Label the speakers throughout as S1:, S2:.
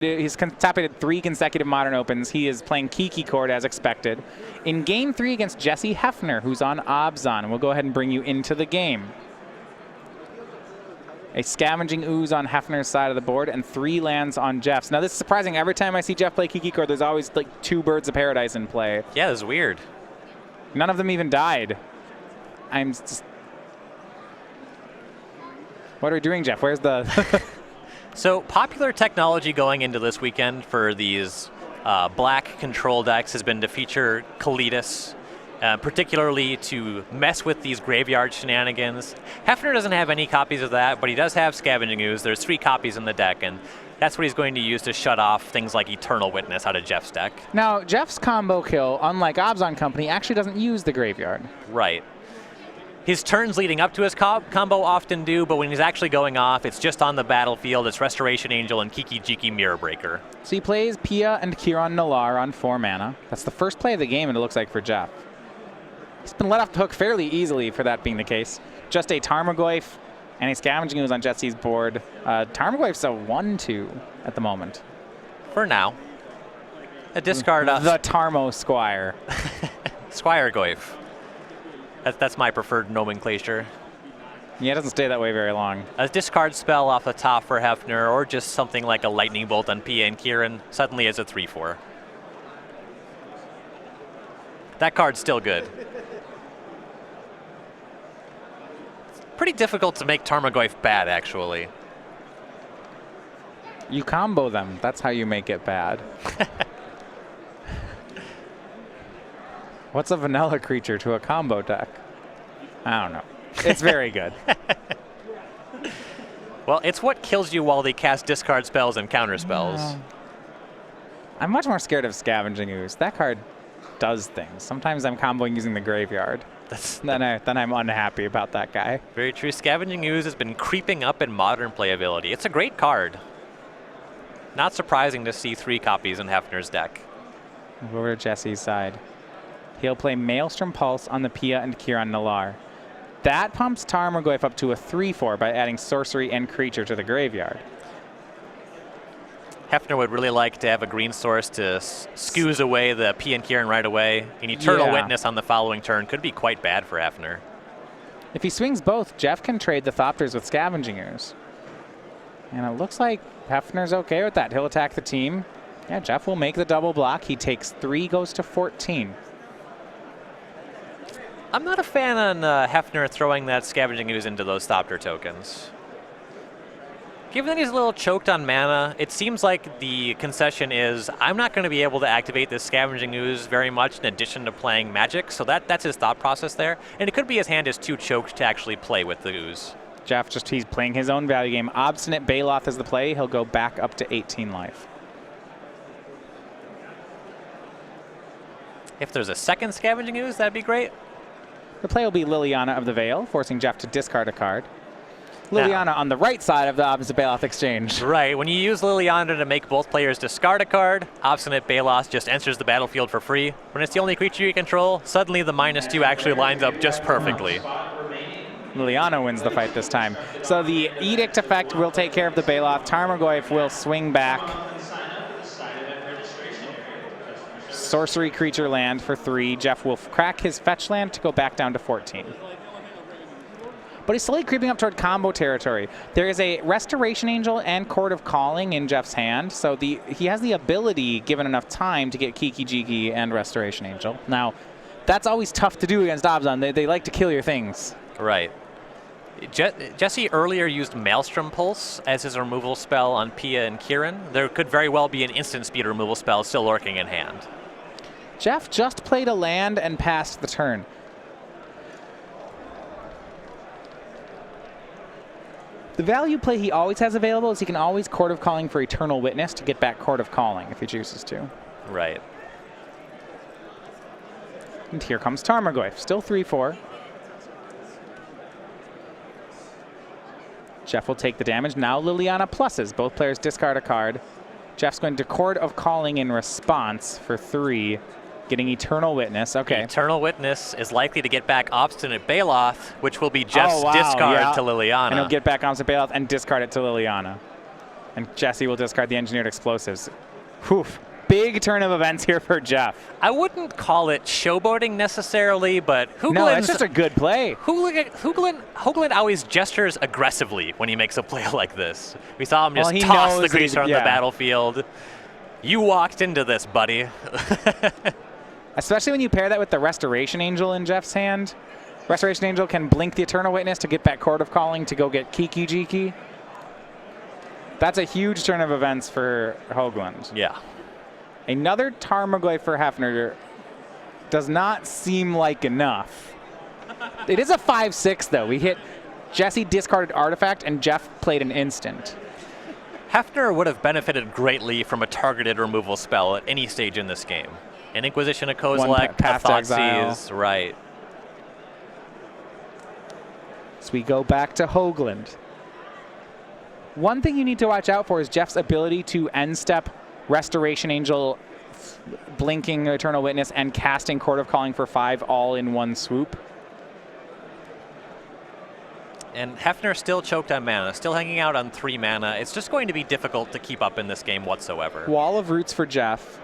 S1: He's top-aided 3 consecutive Modern Opens. He is playing Kiki Court as expected. In Game 3 against Jessy Hefner, who's on Obzon. We'll go ahead and bring you into the game. A Scavenging Ooze on Hefner's side of the board and 3 lands on Jeff's. Now this is surprising. Every time I see Jeff play Kiki Court, there's always like 2 Birds of Paradise in play.
S2: Yeah, it's weird.
S1: None of them even died. I'm just... What are we doing, Jeff? Where's the...
S2: So popular technology going into this weekend for these black control decks has been to feature Kalitas, particularly to mess with these graveyard shenanigans. Hefner doesn't have any copies of that, but he does have Scavenging Ooze. There's 3 copies in the deck, and that's what he's going to use to shut off things like Eternal Witness out of Jeff's deck.
S1: Now, Jeff's combo kill, unlike Obzon Company, actually doesn't use the graveyard.
S2: Right. His turns leading up to his combo often do, but when he's actually going off, it's just on the battlefield. It's Restoration Angel and Kiki Jiki Mirror Breaker.
S1: So he plays Pia and Kiran Nalar on 4 mana. That's the first play of the game, and it looks like for Jeff. He's been let off the hook fairly easily for that being the case. Just a Tarmogoyf and a Scavenging Ooze on Jessy's board. Tarmogoyf's a 1-2 at the moment.
S2: For now. A discard.
S1: The Tarmo Squire.
S2: Squire Goyf. That's my preferred nomenclature.
S1: Yeah, it doesn't stay that way very long.
S2: A discard spell off the top for Hefner, or just something like a Lightning Bolt on Pia and Kieran, suddenly is a 3-4. That card's still good. It's pretty difficult to make Tarmogoyf bad, actually.
S1: You combo them. That's how you make it bad. What's a vanilla creature to a combo deck? I don't know. It's very good.
S2: Well, it's what kills you while they cast discard spells and counter spells.
S1: I'm much more scared of Scavenging Ooze. That card does things. Sometimes I'm comboing using the graveyard. Then I'm unhappy about that guy.
S2: Very true. Scavenging Ooze has been creeping up in modern playability. It's a great card. Not surprising to see 3 copies in Hefner's deck.
S1: We'll go over to Jesse's side. He'll play Maelstrom Pulse on the Pia and Kiran Nalar. That pumps Tarmogoyf up to a 3-4 by adding sorcery and creature to the graveyard.
S2: Hefner would really like to have a green source to skews away the Pia and Kiran right away. An Eternal Witness on the following turn could be quite bad for Hefner.
S1: If he swings both, Jeff can trade the Thopters with Scavenging Ooze. And it looks like Hefner's okay with that. He'll attack the team. Yeah, Jeff will make the double block. He takes 3, goes to 14.
S2: I'm not a fan on Hefner throwing that Scavenging Ooze into those Thopter tokens. Given that he's a little choked on mana, it seems like the concession is, I'm not going to be able to activate this Scavenging Ooze very much in addition to playing Magic, so that's his thought process there. And it could be his hand is too choked to actually play with the Ooze.
S1: Jeff, he's playing his own value game. Obstinate Baloth is the play. He'll go back up to 18 life.
S2: If there's a second Scavenging Ooze, that'd be great.
S1: The play will be Liliana of the Veil, forcing Jeff to discard a card. Liliana on the right side of the Obstinate Baloth exchange.
S2: Right. When you use Liliana to make both players discard a card, Obstinate Baloth just enters the battlefield for free. When it's the only creature you control, suddenly the -2 actually lines up just perfectly.
S1: Liliana wins the fight this time. So the Edict effect will take care of the Baloth. Tarmogoyf will swing back. Sorcery creature land for 3. Jeff will crack his fetch land to go back down to 14. But he's slowly creeping up toward combo territory. There is a Restoration Angel and Court of Calling in Jeff's hand, so he has the ability, given enough time, to get Kiki Jiki and Restoration Angel. Now, that's always tough to do against Obzon. They like to kill your things.
S2: Right. Jessy earlier used Maelstrom Pulse as his removal spell on Pia and Kieran. There could very well be an instant speed removal spell still lurking in hand.
S1: Jeff just played a land and passed the turn. The value play he always has available is he can always Court of Calling for Eternal Witness to get back Court of Calling if he chooses to.
S2: Right.
S1: And here comes Tarmogoyf, still 3-4. Jeff will take the damage. Now Liliana pluses. Both players discard a card. Jeff's going to Court of Calling in response for 3. Getting Eternal Witness. Okay.
S2: Eternal Witness is likely to get back Obstinate Baloth, which will be Jeff's discard to Liliana.
S1: And he'll get back Obstinate Baloth and discard it to Liliana. And Jessy will discard the Engineered Explosives. Whew. Big turn of events here for Jeff.
S2: I wouldn't call it showboating necessarily, but Hoogland's...
S1: No, it's just a good play.
S2: Hoogland always gestures aggressively when he makes a play like this. We saw him just
S1: he
S2: toss the
S1: knows
S2: creature on the battlefield. You walked into this, buddy.
S1: Especially when you pair that with the Restoration Angel in Jeff's hand. Restoration Angel can blink the Eternal Witness to get back Court of Calling to go get Kiki-Jiki. That's a huge turn of events for Hoogland.
S2: Yeah.
S1: Another Tarmogoyf for Hefner does not seem like enough. It is a 5-6, though. We hit Jessy discarded Artifact, and Jeff played an instant.
S2: Hefner would have benefited greatly from a targeted removal spell at any stage in this game. An Inquisition of Kozilek, a Thoughtseize, right.
S1: So we go back to Hoogland. One thing you need to watch out for is Jeff's ability to end step Restoration Angel, blinking Eternal Witness, and casting Court of Calling for 5 all in one swoop.
S2: And Hefner still choked on mana, still hanging out on 3 mana. It's just going to be difficult to keep up in this game whatsoever.
S1: Wall of Roots for Jeff.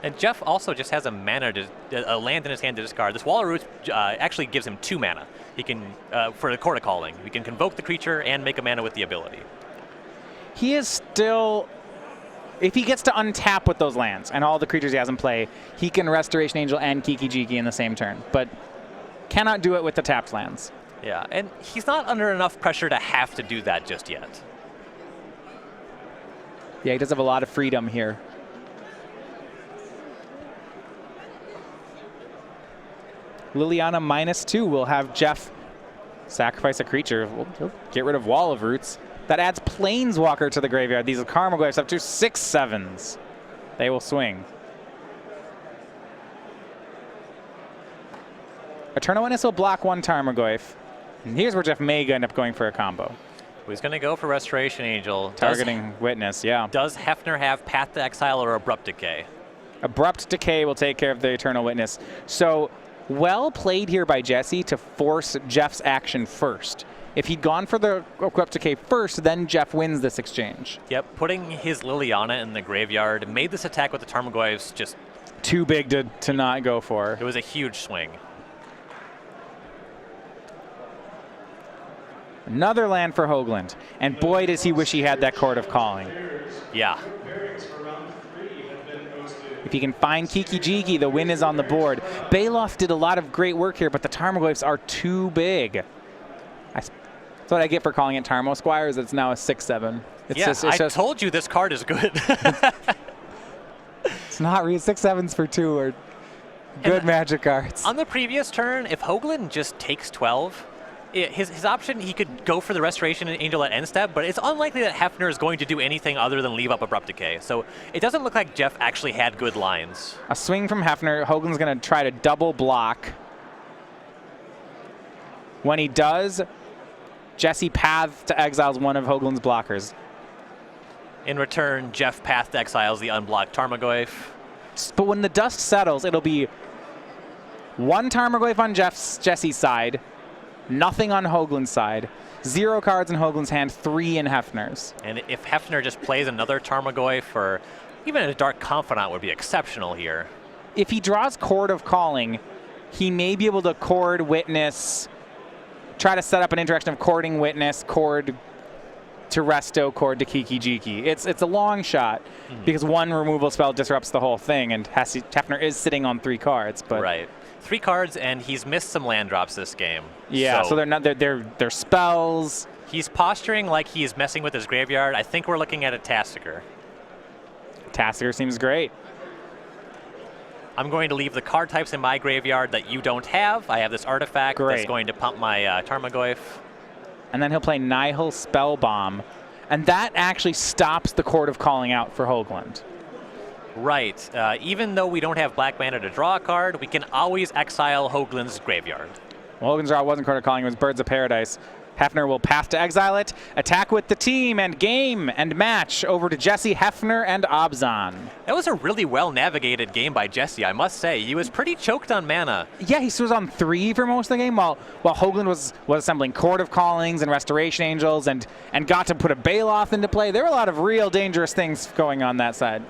S2: And Jeff also just has a land in his hand to discard. This Wall of Roots actually gives him 2 mana. He can, for the Court of Calling, he can convoke the creature and make a mana with the ability.
S1: He is still, if he gets to untap with those lands and all the creatures he has in play, he can Restoration Angel and Kiki-Jiki in the same turn, but cannot do it with the tapped lands.
S2: Yeah, and he's not under enough pressure to have to do that just yet.
S1: Yeah, he does have a lot of freedom here. Liliana -2 will have Jeff sacrifice a creature. He'll get rid of Wall of Roots. That adds Planeswalker to the graveyard. These Tarmogoyfs up to 6/7s. They will swing. Eternal Witness will block 1 Tarmogoyf. And here's where Jeff may end up going for a combo.
S2: He's going to go for Restoration Angel.
S1: Targeting Witness, yeah.
S2: Does Hefner have Path to Exile or Abrupt Decay?
S1: Abrupt Decay will take care of the Eternal Witness. So well played here by Jessy to force Jeff's action first. If he'd gone for the Abrupt Decay first, then Jeff wins this exchange.
S2: Yep, putting his Liliana in the graveyard made this attack with the Tarmogoyfs just
S1: too big to not go for.
S2: It was a huge swing.
S1: Another land for Hoogland. And boy, does he wish he had that Court of Calling.
S2: Yeah.
S1: If he can find Kiki-Jiki, the win is on the board. Baloth did a lot of great work here, but the Tarmogoyfs are too big. That's what I get for calling it Tarmo Squires. It's now a 6/7.
S2: I told you this card is good.
S1: It's not real. 6/7s for 2 are good Magic cards.
S2: On the previous turn, if Hoogland just takes 12, his option, he could go for the Restoration Angel at end step, but it's unlikely that Hefner is going to do anything other than leave up Abrupt Decay. So it doesn't look like Jeff actually had good lines.
S1: A swing from Hefner. Hoagland's going to try to double block. When he does, Jessy Path to exiles one of Hoagland's blockers.
S2: In return, Jeff Path to exiles the unblocked Tarmogoyf.
S1: But when the dust settles, it'll be 1 Tarmogoyf on Jessy's side, nothing on Hoagland's side, 0 cards in Hoagland's hand, 3 in Hefner's.
S2: And if Hefner just plays another Tarmogoyf or even a Dark Confidant would be exceptional here.
S1: If he draws Court of Calling, he may be able to Chord Witness, try to set up an interaction of Chording Witness, Chord to Resto, Chord to Kiki-Jiki. It's a long shot because 1 removal spell disrupts the whole thing, and Hefner is sitting on 3 cards. But
S2: right. 3 cards, and he's missed some land drops this game.
S1: Yeah, so they're spells.
S2: He's posturing like he's messing with his graveyard. I think we're looking at a Tassiger.
S1: Tassiger seems great.
S2: I'm going to leave the card types in my graveyard that you don't have. I have this artifact that's going to pump my Tarmogoyf.
S1: And then he'll play Nihil Spellbomb. And that actually stops the Court of Calling out for Hoogland.
S2: Right. Even though we don't have black mana to draw a card, we can always exile Hoagland's graveyard.
S1: Well, Hoagland's draw wasn't Court of Calling, it was Birds of Paradise. Hefner will path to exile it, attack with the team, and game and match over to Jessy, Hefner, and Obzon.
S2: That was a really well-navigated game by Jessy, I must say. He was pretty choked on mana.
S1: Yeah, he was on 3 for most of the game, while Hoogland was assembling Court of Callings and Restoration Angels and got to put a Baloth into play. There were a lot of real dangerous things going on that side.